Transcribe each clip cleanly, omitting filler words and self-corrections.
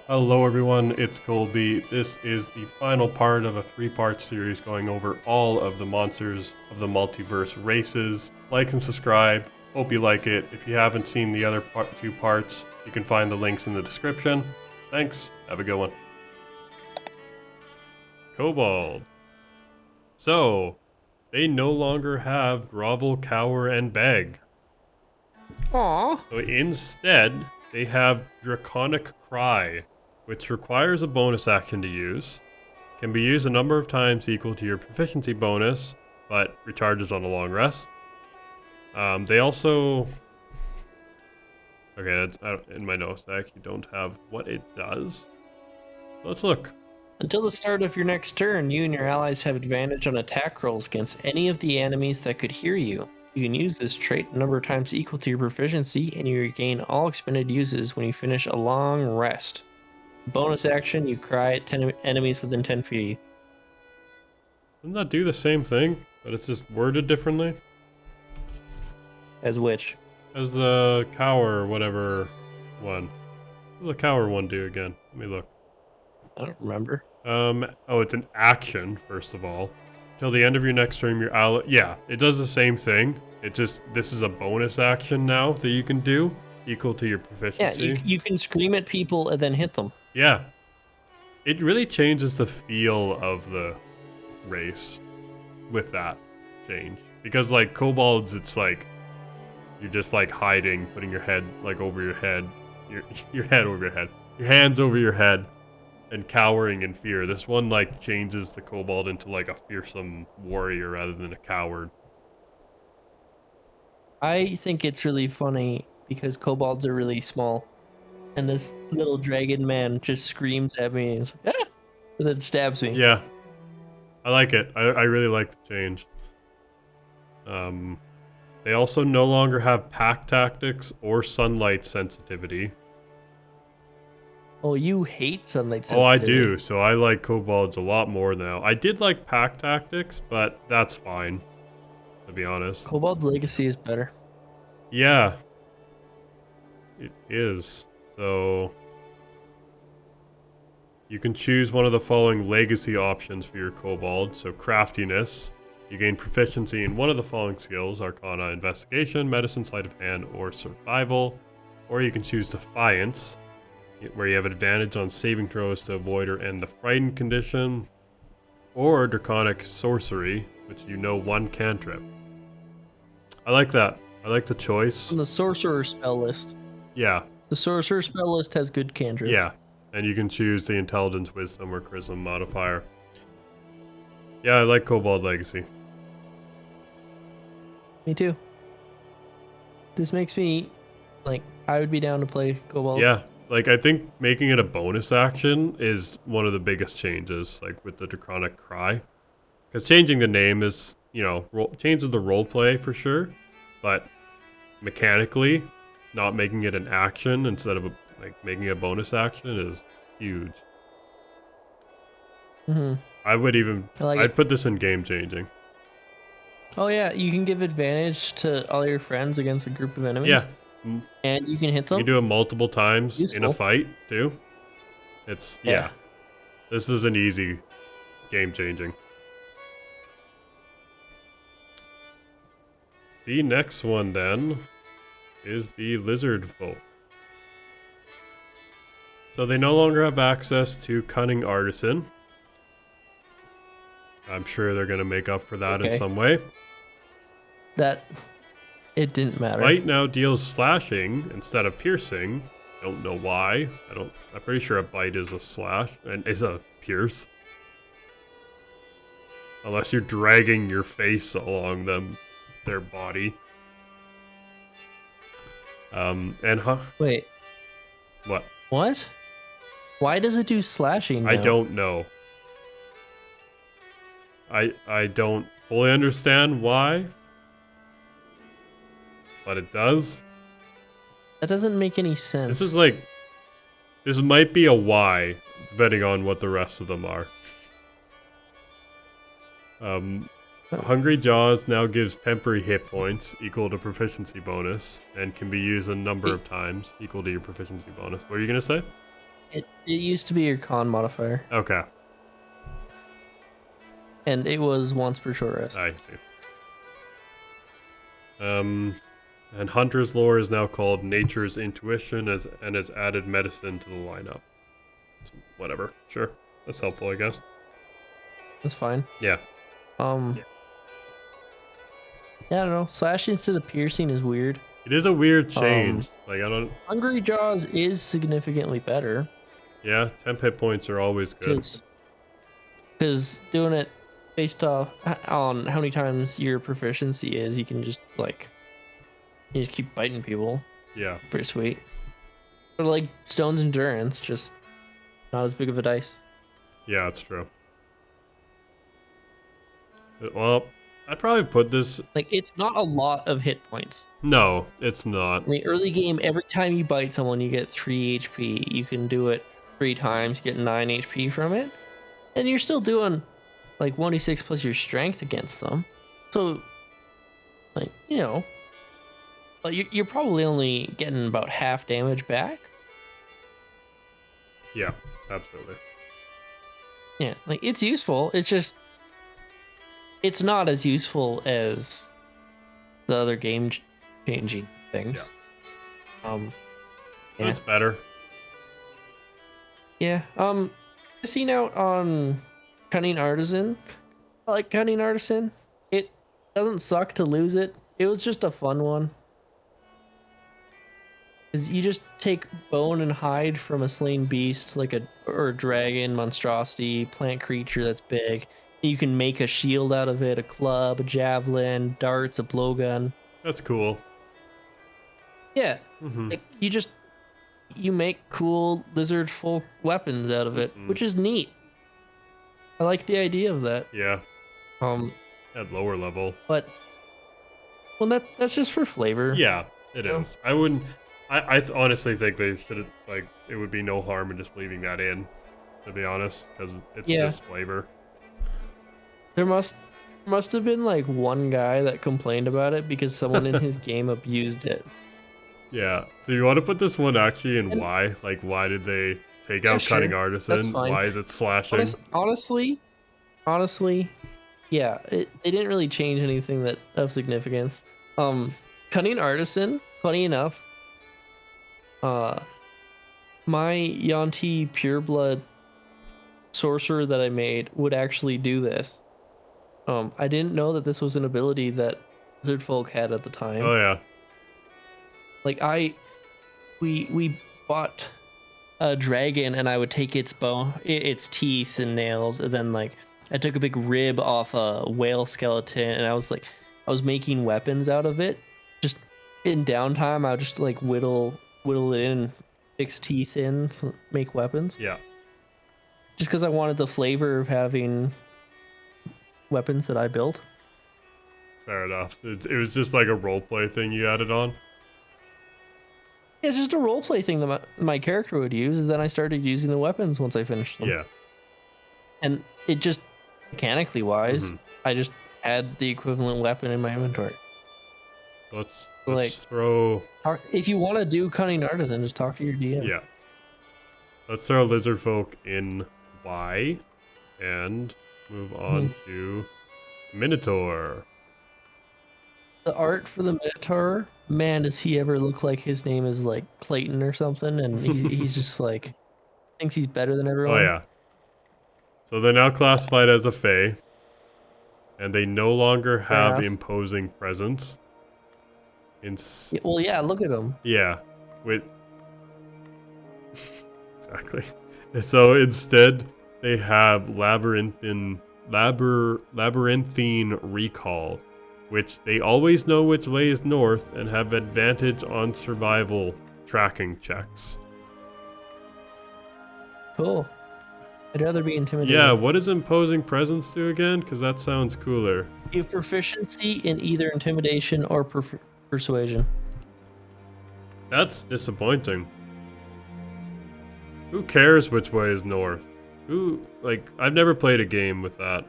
Hello everyone, it's Colby. This is the final part of a three-part series going over all of the monsters of the multiverse races. Like and subscribe. Hope you like it. If you haven't seen the other two parts, you can find the links in the description. Thanks. Have a good one. Kobold. So, they no longer have grovel, cower, and beg. Aww. So instead, they have Draconic Cry, which requires a bonus action to use, can be used a number of times equal to your proficiency bonus, but recharges on a long rest. They also... Okay, that's in my notes. I actually don't have what it does. Let's look. Until the start of your next turn, you and your allies have advantage on attack rolls against any of the enemies that could hear you. You can use this trait a number of times equal to your proficiency, and you regain all expended uses when you finish a long rest. Bonus action, you cry at 10 enemies within 10 feet of you. Doesn't that do the same thing, but it's just worded differently? As which? As the cower or whatever one. What does the cower one do again? Let me look. I don't remember. Oh, it's an action, first of all. Till the end of your next turn, your ally... Yeah, it does the same thing. It just... This is a bonus action now that you can do, equal to your proficiency. Yeah, you can scream at people and then hit them. Yeah. It really changes the feel of the race with that change. Because, like, kobolds, it's like... You're just, like, hiding, putting your head, like, over your head. Your head over your head. Your hands over your head. And cowering in fear. This one, like, changes the kobold into, like, a fearsome warrior rather than a coward. I think it's really funny because kobolds are really small. And this little dragon man just screams at me and, is like, ah! And then stabs me. Yeah. I like it. I really like the change. They also no longer have pack tactics or sunlight sensitivity. Oh, you hate sunlight Oh, I sensitivity. do. So I like kobolds a lot more now. I did like pack tactics, but that's fine, to be honest. Kobold's legacy is better. Yeah. It is. So you can choose one of the following legacy options for your kobold. So craftiness. You gain proficiency in one of the following skills: Arcana, Investigation, Medicine, Sleight of Hand, or Survival. Or you can choose Defiance, where you have advantage on saving throws to avoid or end the frightened condition. Or Draconic Sorcery, which you know one cantrip. I like that. I like the choice. On the sorcerer spell list. Yeah. The sorcerer spell list has good cantrip. Yeah. And you can choose the Intelligence, Wisdom, or Charisma modifier. Yeah, I like Kobold Legacy. Me too. This makes me, like, I would be down to play Kobold. Yeah. Like, I think making it a bonus action is one of the biggest changes, like, with the Draconic Cry. Because changing the name is, you know, changes the roleplay for sure. But mechanically, not making it an action instead of, making a bonus action is huge. Mm-hmm. I would even... I'd put this in game changing. Oh yeah, you can give advantage to all your friends against a group of enemies. Yeah. And you can hit them. You can do it multiple times in a fight, too. It's... Yeah. This is an easy game changing. The next one, then, is the Lizardfolk. So they no longer have access to Cunning Artisan. I'm sure they're going to make up for that in some way. It didn't matter. Bite now deals slashing instead of piercing. Don't know why. I'm pretty sure a bite is a slash and is a pierce. Unless you're dragging your face along their body. Wait. What? What? Why does it do slashing now? I don't know. I don't fully understand why. But it does. That doesn't make any sense. This might be a Y, depending on what the rest of them are. Hungry Jaws now gives temporary hit points equal to proficiency bonus and can be used a number of times equal to your proficiency bonus. What are you going to say? It used to be your con modifier, Okay, and it was once per short rest. I see. And Hunter's Lore is now called Nature's Intuition and has added medicine to the lineup. So, whatever, sure. That's helpful, I guess. That's fine. Yeah. Yeah, I don't know. Slash instead of piercing is weird. It is a weird change. Like, I don't... Hungry Jaws is significantly better. Yeah, 10 hit points are always good. Because doing it based off on how many times your proficiency is, you can just, like... You just keep biting people. Yeah. Pretty sweet. But like Stone's Endurance, just not as big of a dice. Yeah, that's true. Well, I'd probably put this... Like, it's not a lot of hit points. No, it's not. I mean, early game, every time you bite someone, you get 3 HP. You can do it 3 times, get 9 HP from it. And you're still doing, like, 1d6 plus your strength against them. So, like, you know... But you're probably only getting about half damage back. Yeah, absolutely. Yeah, like, it's useful. It's just... It's not as useful as the other game-changing things. Yeah. Yeah. It's better. Yeah. Missing out on Cunning Artisan. I like Cunning Artisan. It doesn't suck to lose it. It was just a fun one. Because you just take bone and hide from a slain beast, like a dragon, monstrosity, plant creature that's big. You can make a shield out of it, a club, a javelin, darts, a blowgun. That's cool. Yeah. Mm-hmm. Like, you make cool Lizardfolk weapons out of it, which is neat. I like the idea of that. Yeah. At lower level. But that's just for flavor. Yeah, it is. I wouldn't. I honestly think they should have, like, it would be no harm in just leaving that in, to be honest, because it's just flavor. There must have been like one guy that complained about it because someone in his game abused it. Yeah. So you want to put this one actually in why? Like, why did they take out Cunning Artisan? That's fine. Why is it slashing? Honestly, yeah, they didn't really change anything that of significance. Cunning Artisan, funny enough, my Yuan-Ti pureblood sorcerer that I made would actually do this. I didn't know that this was an ability that Lizardfolk had at the time. Oh yeah. Like, we fought a dragon, and I would take its bone, its teeth and nails, and then, like, I took a big rib off a whale skeleton, and I was making weapons out of it. Just in downtime, I would just, like, whittle it in, fix teeth in, so make weapons. Yeah. Just because I wanted the flavor of having weapons that I built. Fair enough. It was just like a roleplay thing you added on. Yeah, it's just a roleplay thing that my character would use, and then I started using the weapons once I finished them. Yeah. And it just, mechanically wise, I just had the equivalent weapon in my inventory. Let's like, throw... If you want to do Cunning Artisan, just talk to your DM. Yeah. Let's throw Lizardfolk in Y and move on to Minotaur. The art for the Minotaur, man, does he ever look like his name is like Clayton or something, and he's just like, thinks he's better than everyone. Oh yeah. So they're now classified as a Fae, and they no longer have imposing presence. Well, yeah, look at them. Yeah. Exactly. So instead, they have labyrinthine recall, which they always know which way is north and have advantage on survival tracking checks. Cool. I'd rather be intimidated. Yeah, what does imposing presence do again? Because that sounds cooler. You have proficiency in either intimidation or persuasion. That's disappointing. Who cares which way is north? I've never played a game with that.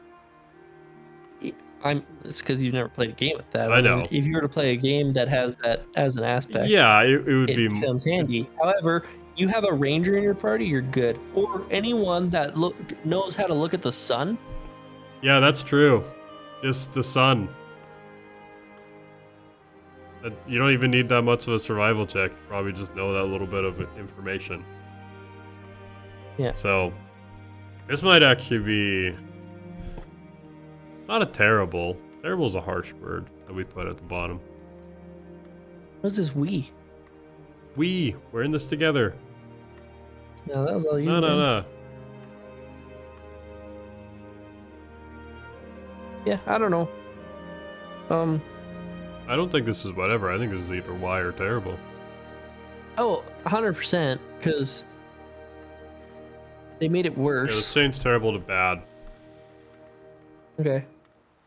It's because you've never played a game with that. I know. If you were to play a game that has that as an aspect, yeah, it would be becomes handy. However, you have a ranger in your party, you're good. Or anyone that knows how to look at the sun. Yeah, that's true. Just the sun. You don't even need that much of a survival check. You probably just know that little bit of information. Yeah. So, this might actually be not a terrible. Terrible is a harsh word that we put at the bottom. What's this we? We're in this together. No, that was all you. No. Yeah, I don't know. I don't think this is whatever. I think this is either Y or terrible. Oh, 100%, because they made it worse. Yeah, let's change terrible to bad. Okay.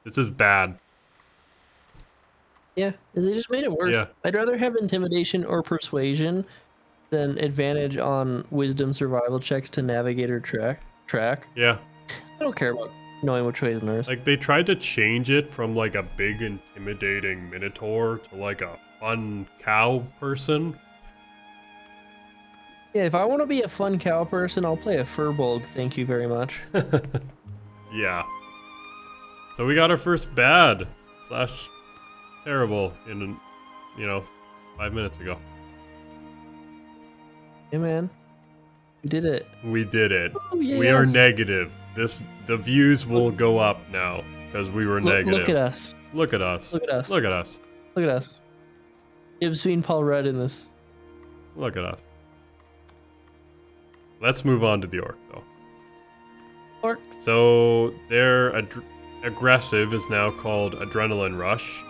This is bad. Yeah, they just made it worse. Yeah. I'd rather have intimidation or persuasion than advantage on wisdom survival checks to navigate or track. Yeah. I don't care about knowing which way is north. Like, they tried to change it from, like, a big, intimidating Minotaur to, like, a fun cow person. Yeah, if I want to be a fun cow person, I'll play a Furbolg, thank you very much. Yeah. So we got our first bad / terrible in, 5 minutes ago. Hey, man. We did it. We did it. Oh, yes. We are negative. The views will go up now because we were negative. Look at us. Look at us. Look at us. Look at us. Look at us. Gibbs being Paul Rudd in this. Look at us. Let's move on to the orc, though. Orc. So their aggressive is now called Adrenaline Rush.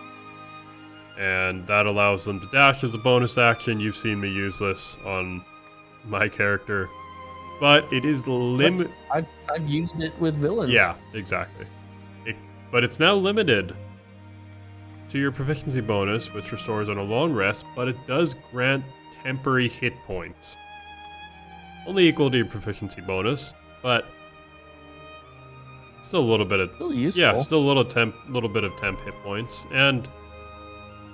And that allows them to dash as a bonus action. You've seen me use this on my character. But it is limited. I've used it with villains. Yeah, exactly. But it's now limited to your proficiency bonus, which restores on a long rest, but it does grant temporary hit points. Only equal to your proficiency bonus, but still a little bit of still useful. Yeah, still a little bit of temp hit points, and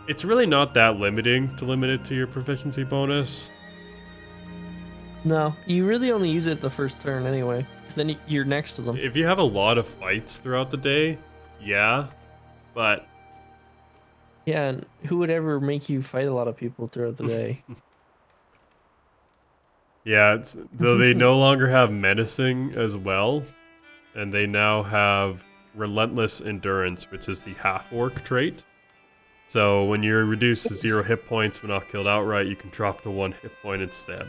it's really not that limiting to limit it to your proficiency bonus. No, you really only use it the first turn anyway, because then you're next to them. If you have a lot of fights throughout the day, yeah, but yeah, and who would ever make you fight a lot of people throughout the day? Yeah, though they no longer have menacing as well, and they now have relentless endurance, which is the half-orc trait. So when you're reduced to 0 hit points but not killed outright, you can drop to 1 hit point instead.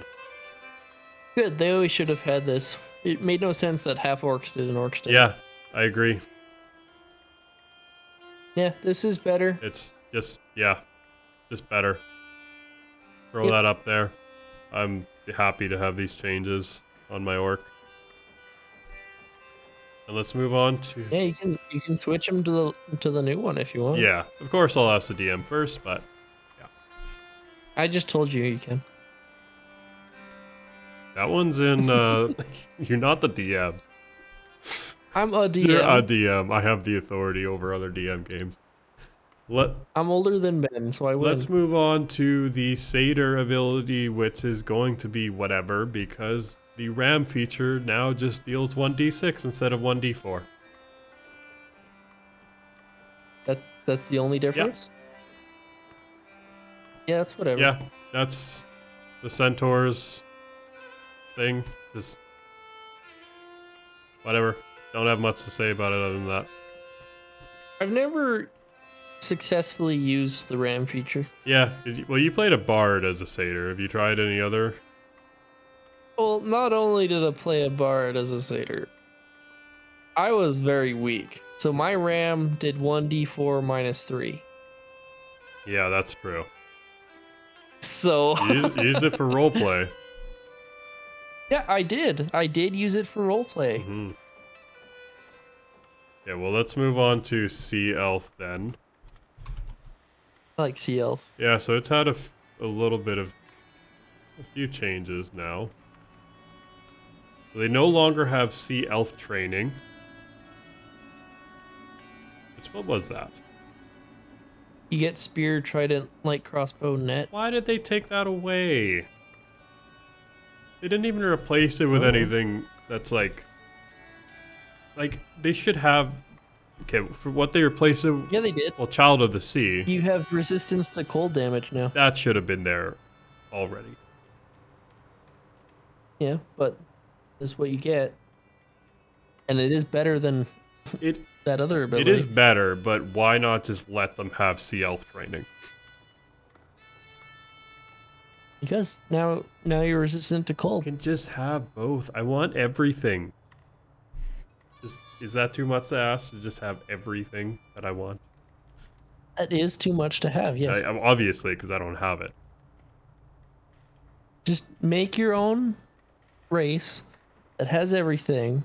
Good, they always should have had this. It made no sense that half orcs did and orcs did. Yeah, I agree. Yeah, this is better. It's just better. Throw that up there. I'm happy to have these changes on my orc. And let's move on to... Yeah, you can switch them to the new one if you want. Yeah, of course I'll ask the DM first, but yeah. I just told you can. That one's in, you're not the DM. I'm a DM. You're a DM. I have the authority over other DM games. I'm older than Ben, so I win. Let's move on to the Satyr ability, which is going to be whatever, because the Ram feature now just deals 1d6 instead of 1d4. That's the only difference? Yeah, that's whatever. Yeah, that's the Centaur's thing. Just whatever. Don't have much to say about it other than that. I've never successfully used the Ram feature. Yeah, well, you played a bard as a Satyr. Have you tried any other? Well, not only did I play a bard as a Satyr, I was very weak. So my Ram did 1d4 minus 3. Yeah, that's true. So You used it for roleplay. yeah, I did. I did use it for roleplay. Mm-hmm. Yeah, well, let's move on to Sea Elf then. I like Sea Elf. Yeah, so it's had a few changes now. They no longer have Sea Elf training. What was that? You get spear, trident, light crossbow, net. Why did they take that away? They didn't even replace it with anything that's like they should have. Okay, for what they replaced it. Yeah, they did. Well, Child of the Sea. You have resistance to cold damage now. That should have been there already. Yeah, but that's what you get. And it is better than that other ability. It is better, but why not just let them have Sea Elf training? Because now you're resistant to cold. You can just have both. I want everything. Is that too much to ask to just have everything that I want? That is too much to have, yes. Obviously, because I don't have it. Just make your own race that has everything,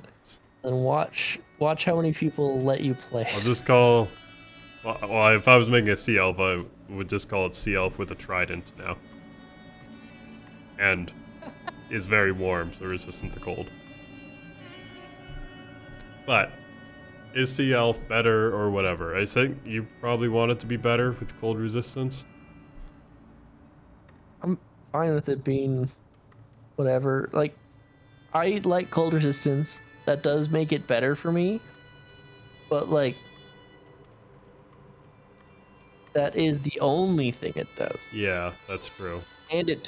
and watch how many people let you play. I'll just call... Well, if I was making a Sea Elf, I would just call it Sea Elf with a Trident now. And is very warm, so resistant to cold. But is Sea Elf better or whatever? I think you probably want it to be better with cold resistance. I'm fine with it being whatever. Like, I like cold resistance. That does make it better for me. But like, that is the only thing it does. Yeah, that's true. And it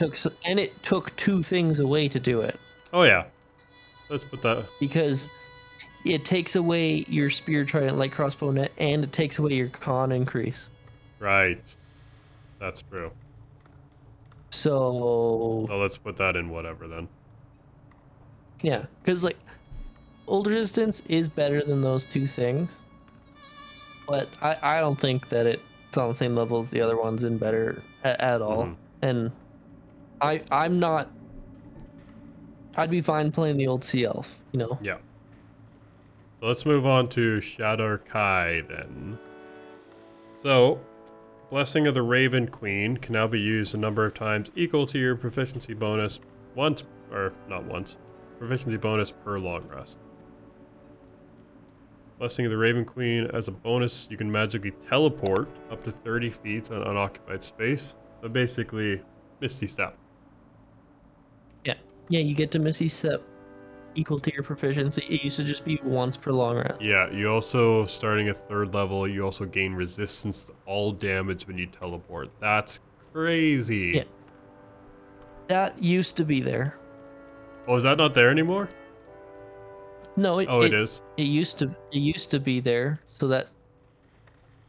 took two things away to do it. Oh yeah. Let's put that. Because it takes away your spear, trident, light crossbow net, and it takes away your con increase. Right. That's true. So... Well, let's put that in whatever then. Yeah, because like, cold resistance is better than those two things. But I don't think that it's on the same level as the other ones in better at all. And I'm not... I'd be fine playing the old Sea Elf, you know? Yeah. So let's move on to Shadarkai then. So, Blessing of the Raven Queen can now be used a number of times equal to your proficiency bonus proficiency bonus per long rest. Blessing of the Raven Queen, as a bonus, you can magically teleport up to 30 feet on unoccupied space. So basically, Misty Step. Yeah, you get to Misty Step equal to your proficiency. It used to just be once per long rest. Yeah, you also, starting at 3rd level, you also gain resistance to all damage when you teleport. That's crazy. Yeah. That used to be there. Oh, is that not there anymore? No, it is. It used to be there, so that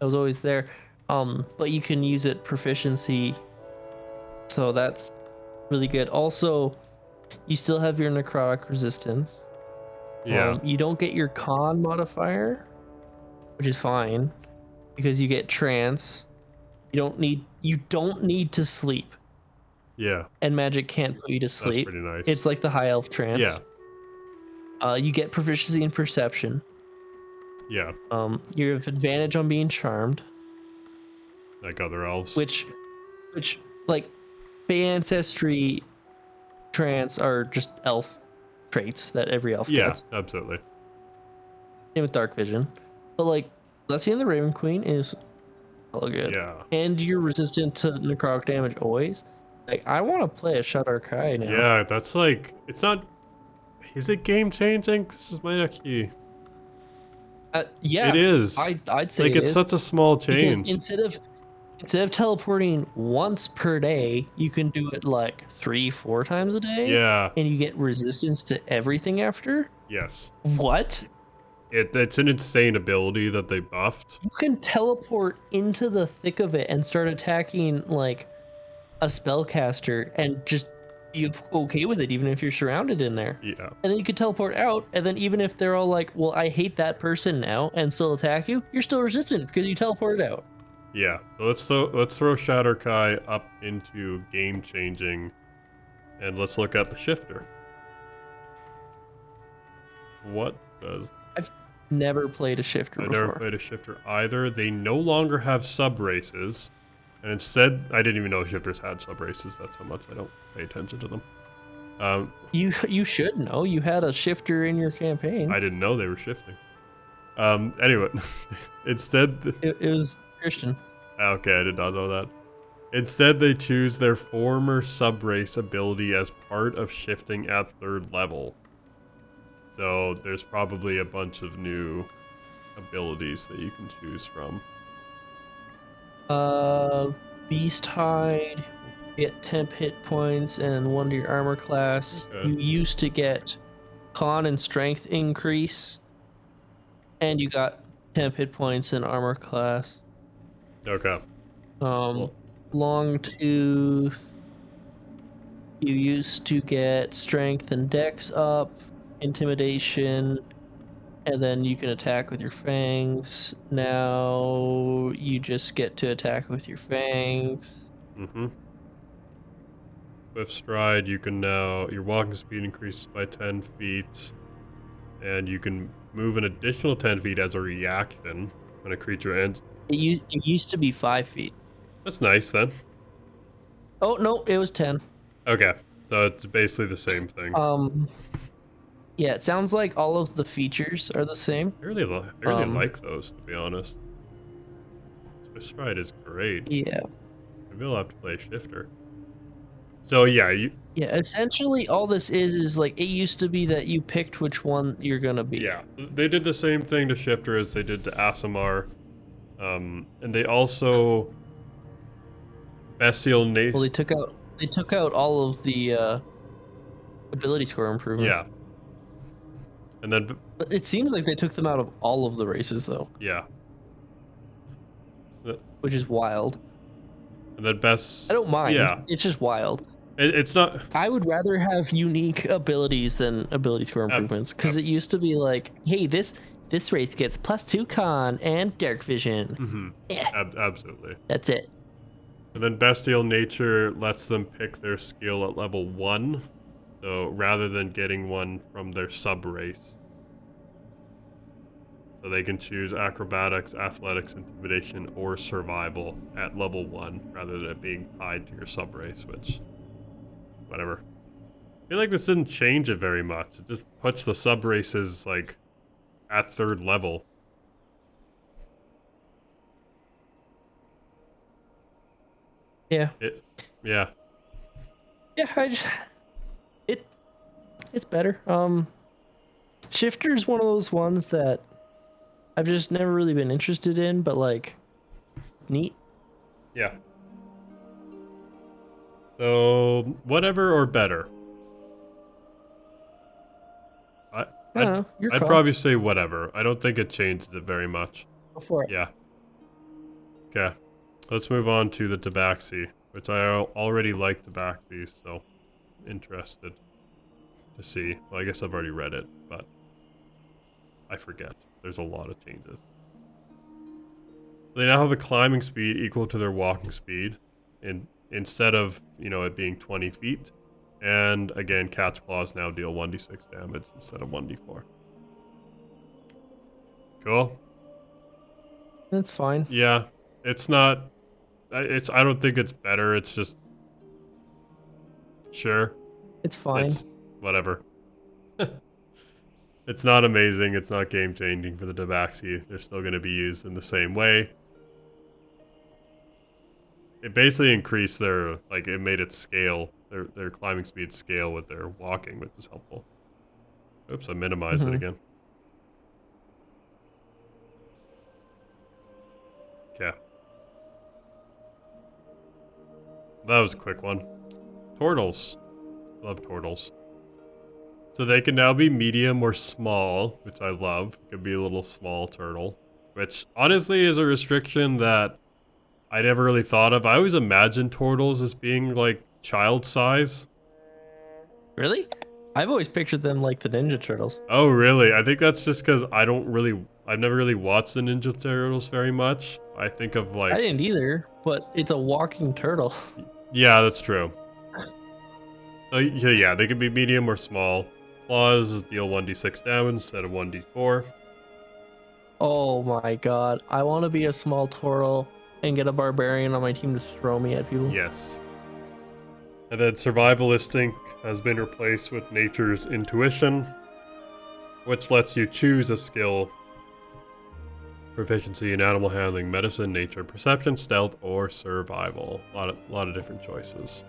was always there. But you can use it proficiency, so that's really good. Also, you still have your necrotic resistance. Yeah. You don't get your con modifier, which is fine, because you get trance. You don't need to sleep. Yeah. And magic can't put you to sleep. That's pretty nice. It's like the high elf trance. Yeah. You get proficiency in perception. Yeah. You have advantage on being charmed. Like other elves. Which like Fey Ancestry, trance are just elf traits that every elf gets. Yeah, absolutely. Same with dark vision. But like, Blessing of the Raven Queen is hella good. Yeah. And you're resistant to necrotic damage always. Like, I want to play a Shadarkai now. Yeah, that's like, it's not... Is it game changing? This is my next key. Yeah. It is. I'd say like, it's such a small change. Because instead of teleporting once per day, you can do it like 3-4 times a day. Yeah. And you get resistance to everything after. Yes. What? It's an insane ability that they buffed. You can teleport into the thick of it and start attacking like a spellcaster and just be okay with it, even if you're surrounded in there. Yeah. And then you could teleport out, and then even if they're all like, well, I hate that person now, and still attack you, you're still resistant because you teleported out. Yeah. So let's throw Shadarkai up into game changing, and let's look at the shifter. What does... I've never played a shifter before. I've never played a shifter either. They no longer have sub races. And instead, I didn't even know shifters had sub races. That's how much I don't pay attention to them. You should know. You had a shifter in your campaign. I didn't know they were shifting. Anyway, instead... It was Christian. Okay, I did not know Instead, they choose their former subrace ability as part of shifting at 3rd level. So there's probably a bunch of new abilities that you can choose from. Beast Hide, get temp hit points and 1 to your armor class. Okay. You used to get con and strength increase, and you got temp hit points and armor class. Okay. Cool. Long Tooth, you used to get strength and dex up, intimidation, and then you can attack with your fangs. Now you just get to attack with your fangs. Mm-hmm. Swift Stride, you can now, your walking speed increases by 10 feet, and you can move an additional 10 feet as a reaction when a creature ends. It used to be 5 feet. That's nice then. Oh, no, it was 10. Okay, so it's basically the same thing. Yeah, it sounds like all of the features are the same. I really like those, to be honest. Swift Stride is great. Yeah. Maybe I'll have to play Shifter. So yeah, Yeah, essentially all this is like, it used to be that you picked which one you're gonna be. Yeah, they did the same thing to Shifter as they did to Aasimar. And they also Bestial Nature. Well, they took out all of the ability score improvements. Yeah. And then But it seems like they took them out of all of the races though. Yeah. Which is wild. And then I don't mind. Yeah. It's just wild. It's not. I would rather have unique abilities than ability score improvements, because it used to be like, hey, this race gets +2 con and dark vision. Mm-hmm. Yeah. Absolutely. That's it. And then Bestial Nature lets them pick their skill at level 1. So rather than getting one from their sub-race. So they can choose Acrobatics, Athletics, Intimidation, or Survival at level 1, rather than it being tied to your sub-race, which... whatever. I feel like this didn't change it very much. It just puts the sub-races, like, at 3rd level. Yeah. Yeah. Yeah, it's better. Shifter is one of those ones that I've just never really been interested in, but like, neat. Yeah. So, whatever or better? I'd probably say whatever. I don't think it changes it very much. Go for it. Yeah. Okay. Let's move on to the Tabaxi, which I already like Tabaxi, so interested to see. Well, I guess I've already read it, but I forget. There's a lot of changes. They now have a climbing speed equal to their walking speed, instead of, it being 20 feet. And again, Cat's Claws now deal 1d6 damage instead of 1d4. Cool. That's fine. Yeah, it's not. I don't think it's better. It's just. Sure. It's fine. It's whatever. It's not amazing. It's not game changing for the Tabaxi. They're still going to be used in the same way. It basically increased their, it made it scale, their climbing speed scale with their walking, which is helpful. Oops, I minimized it again. Okay. That was a quick one. Tortles. Love Tortles. So they can now be medium or small, which I love. It could be a little small turtle, which honestly is a restriction that I never really thought of. I always imagined Tortles as being like child size. Really? I've always pictured them like the Ninja Turtles. Oh, really? I think that's just because I've never really watched the Ninja Turtles very much. I think of like... I didn't either, but it's a walking turtle. Yeah, that's true. Yeah, they can be medium or small. Claws deal 1d6 damage instead of 1d4. Oh my god. I want to be a small turtle and get a barbarian on my team to throw me at people. Yes. And then Survival Instinct has been replaced with Nature's Intuition, which lets you choose a skill Proficiency in animal handling, medicine, nature, perception, stealth, or survival. A lot of different choices.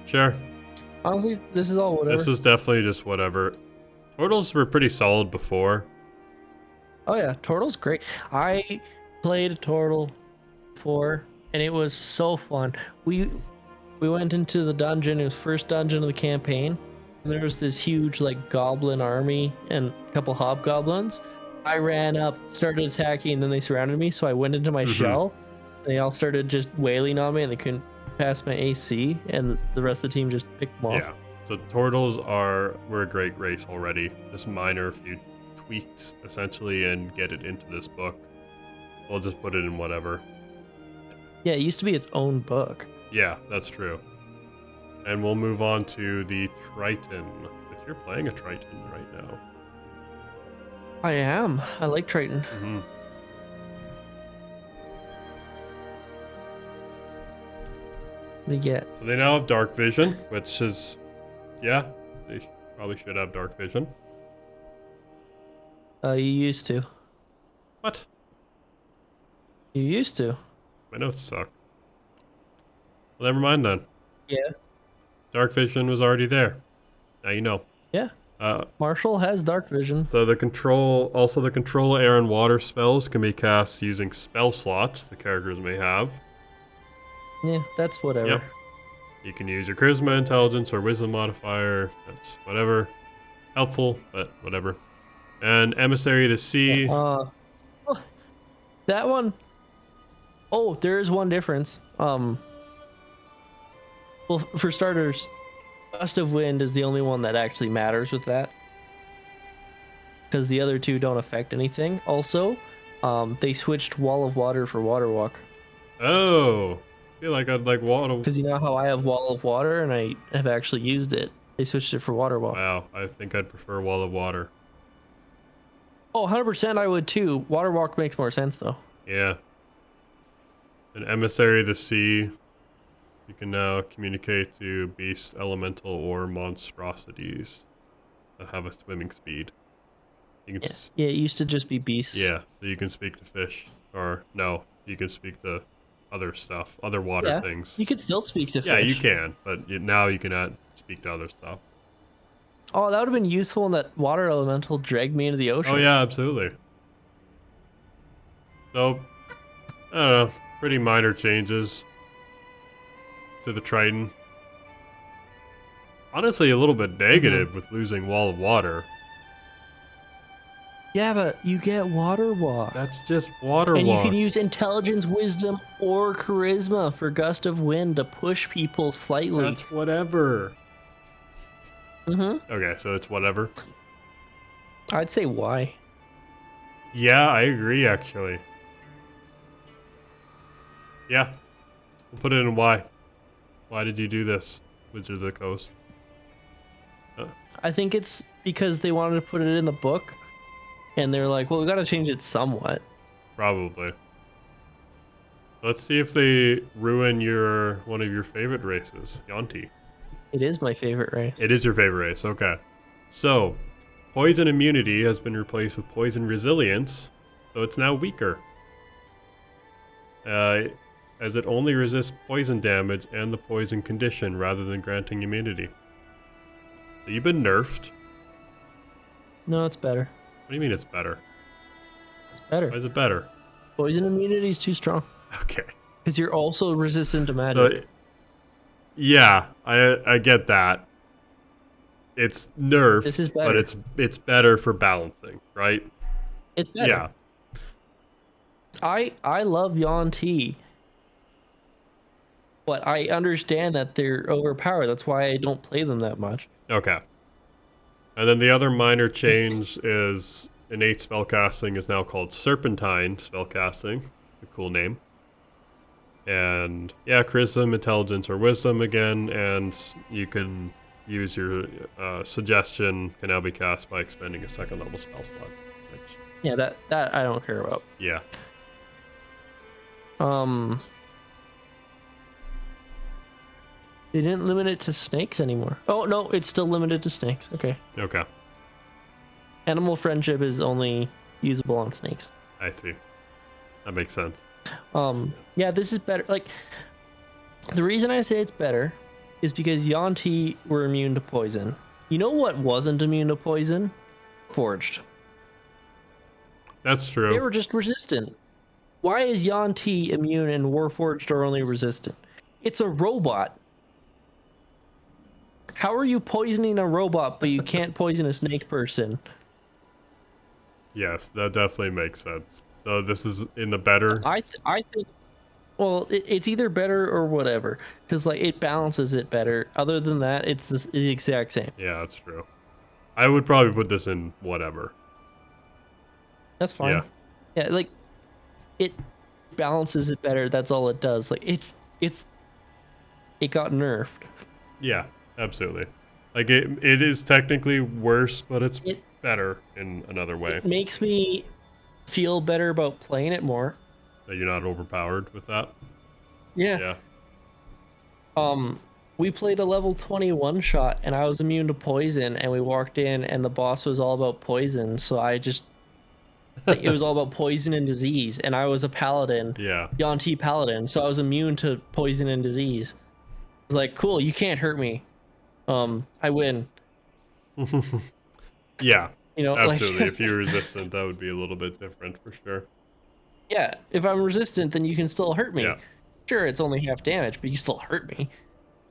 Sure. Honestly, this is all whatever. This is definitely just whatever. Tortles were pretty solid before. Oh yeah, Tortle's great. I played a Tortle before, and it was so fun. We went into the dungeon. It was first dungeon of the campaign. And there was this huge like goblin army and a couple hobgoblins. I ran up, started attacking, and then they surrounded me. So I went into my shell. They all started just wailing on me, and they couldn't pass my AC. And the rest of the team just picked them off. Yeah. So Tortles were a great race already. Just minor few tweaks essentially, and get it into this book. We'll just put it in whatever. Yeah, it used to be its own book. Yeah, that's true. And we'll move on to the Triton. But you're playing a Triton right now. I am. I like Triton. Mm-hmm. What do you get? So they now have dark vision, which is, yeah, they probably should have dark vision. You used to. What? You used to. My notes suck. Well, never mind then. Yeah. Dark vision was already there. Now you know. Yeah. Marshall has dark vision. So the control air and water spells can be cast using spell slots the characters may have. Yeah, that's whatever. Yep. You can use your charisma, intelligence, or wisdom modifier. That's whatever. Helpful, but whatever. And emissary of the sea. That one. Oh, there is one difference. Well, for starters, gust of wind is the only one that actually matters with that, because the other two don't affect anything. Also, they switched wall of water for water walk. Oh, I feel like I'd like water. Because you know how I have wall of water and I have actually used it. They switched it for water walk. Wow, I think I'd prefer wall of water. Oh, 100% I would too. Water walk makes more sense though. Yeah. An emissary of the sea. You can now communicate to beasts, elemental, or monstrosities that have a swimming speed. You can Yeah, it used to just be beasts. Yeah, so you can speak to fish. Or, no, you can speak to other stuff, other water things. You could still speak to fish. Yeah, you can, but now you can speak to other stuff. Oh, that would have been useful when that water elemental dragged me into the ocean. Oh, yeah, absolutely. So, I don't know, pretty minor changes to the Triton. Honestly, a little bit negative with losing Wall of Water. Yeah, but you get water walk. That's just water walk. And you can use intelligence, wisdom, or charisma for gust of wind to push people slightly. That's whatever. Mm-hmm. Okay, so it's whatever. I'd say why. Yeah, I agree, actually. Yeah. We'll put it in why. Why did you do this, Wizard of the Coast? I think it's because they wanted to put it in the book, and they're like, well, we got to change it somewhat. Probably. Let's see if they ruin one of your favorite races, Yuan-Ti. It is my favorite race. It is your favorite race, okay. So, poison immunity has been replaced with poison resilience, so it's now weaker. As it only resists poison damage and the poison condition rather than granting immunity. So you've been nerfed. No, it's better. What do you mean it's better? It's better. Why is it better? Poison immunity is too strong. Okay. Because you're also resistant to magic. So, yeah, I get that. It's nerfed, This is better. but it's better for balancing, right? It's better. Yeah. I love Yuan-Ti, but I understand that they're overpowered. That's why I don't play them that much. Okay. And then the other minor change is innate spellcasting is now called Serpentine spellcasting. A cool name. And yeah, charisma, intelligence, or wisdom again, and you can use your suggestion can now be cast by expending a second level spell slot. Which, Yeah, that I don't care about. yeah. They didn't limit it to snakes anymore. Oh no, it's still limited to snakes. Okay. Okay. Animal friendship is only usable on snakes. I see. That makes sense. Yeah, this is better. Like, the reason I say it's better is because Yuan-Ti were immune to poison. You know what wasn't immune to poison? Forged. That's true. They were just resistant. Why is Yuan-Ti immune and Warforged are only resistant? It's a robot. How are you poisoning a robot, but you can't poison a snake person? Yes, that definitely makes sense. So this is in the better. I think. Well, it's either better or whatever, because like it balances it better. Other than that, it's the exact same. Yeah, that's true. I would probably put this in whatever. That's fine. Yeah, like it balances it better. That's all it does. Like it got nerfed. Yeah, absolutely. Like it is technically worse, but it's better in another way. It makes me feel better about playing it more. That you're not overpowered with that. Yeah. We played a level 21 shot, and I was immune to poison, and we walked in, and the boss was all about poison. So I just, like, it was all about poison and disease, and I was a paladin. Yeah. Yuan-Ti paladin, so I was immune to poison and disease. I was like, cool, you can't hurt me. I win. Yeah. You know, absolutely. like, If you're resistant, that would be a little bit different for sure. Yeah, if I'm resistant, then you can still hurt me. Yeah. Sure, it's only half damage, but you still hurt me.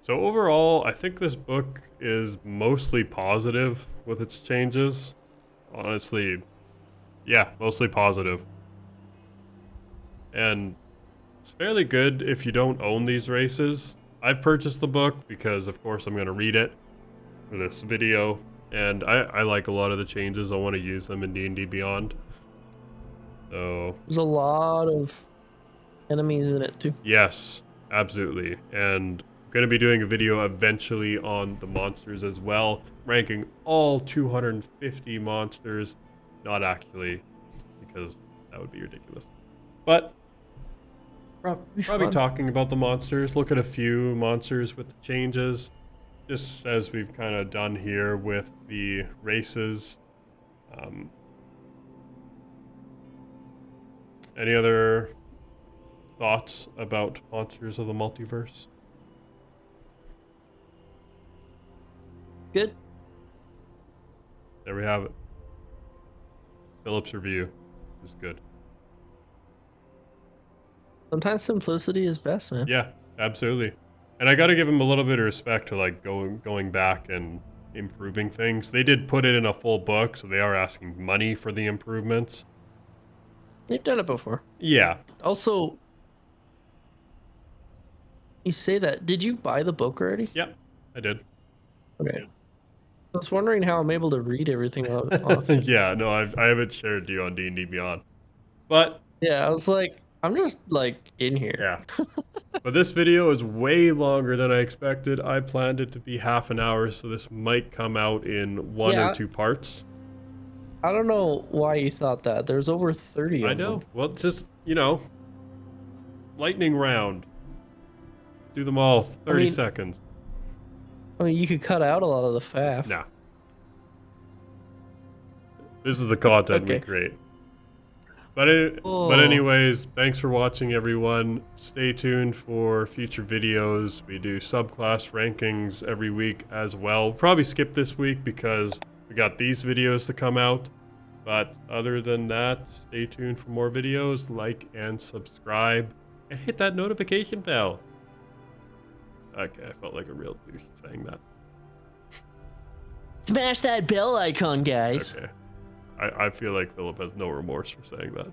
So overall, I think this book is mostly positive with its changes. Honestly, yeah, mostly positive. And it's fairly good if you don't own these races. I've purchased the book because, of course, I'm going to read it for this video. And I like a lot of the changes. I want to use them in D&D Beyond. So there's a lot of enemies in it, too. Yes, absolutely. And I'm going to be doing a video eventually on the monsters as well, ranking all 250 monsters. Not actually, because that would be ridiculous. But probably talking about the monsters, look at a few monsters with the changes, just as we've kind of done here with the races. Any other thoughts about Monsters of the Multiverse? Good. There we have it. Philip's review is good. Sometimes simplicity is best, man. Yeah, absolutely. And I got to give him a little bit of respect to like going back and improving things. They did put it in a full book, so they are asking money for the improvements. They've done it before. Yeah. Also, you say that. Did you buy the book already? Yep, I did. Okay. I was wondering how I'm able to read everything off. Yeah, no, I haven't shared you on D&D Beyond. But yeah, I was like, I'm just like in here. Yeah. But this video is way longer than I expected. I planned it to be half an hour, so this might come out in one or two parts. I don't know why you thought that. There's over 30 of them. I know. Well, just, you know, lightning round. Do them all 30 seconds. I mean, you could cut out a lot of the faff. Nah. This is the content we create. But anyways, thanks for watching, everyone. Stay tuned for future videos. We do subclass rankings every week as well. We'll probably skip this week because we got these videos to come out. But other than that, stay tuned for more videos. Like and subscribe. And hit that notification bell. Okay, I felt like a real douche saying that. Smash that bell icon, guys. Okay. I feel like Philip has no remorse for saying that.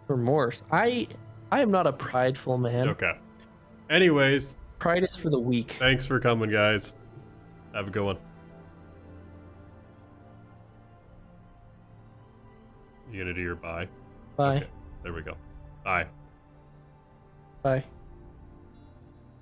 Remorse? I am not a prideful man. Okay. Anyways. Pride is for the weak. Thanks for coming, guys. Have a good one. You gonna do your bye? Bye. Okay, there we go. Bye. Bye.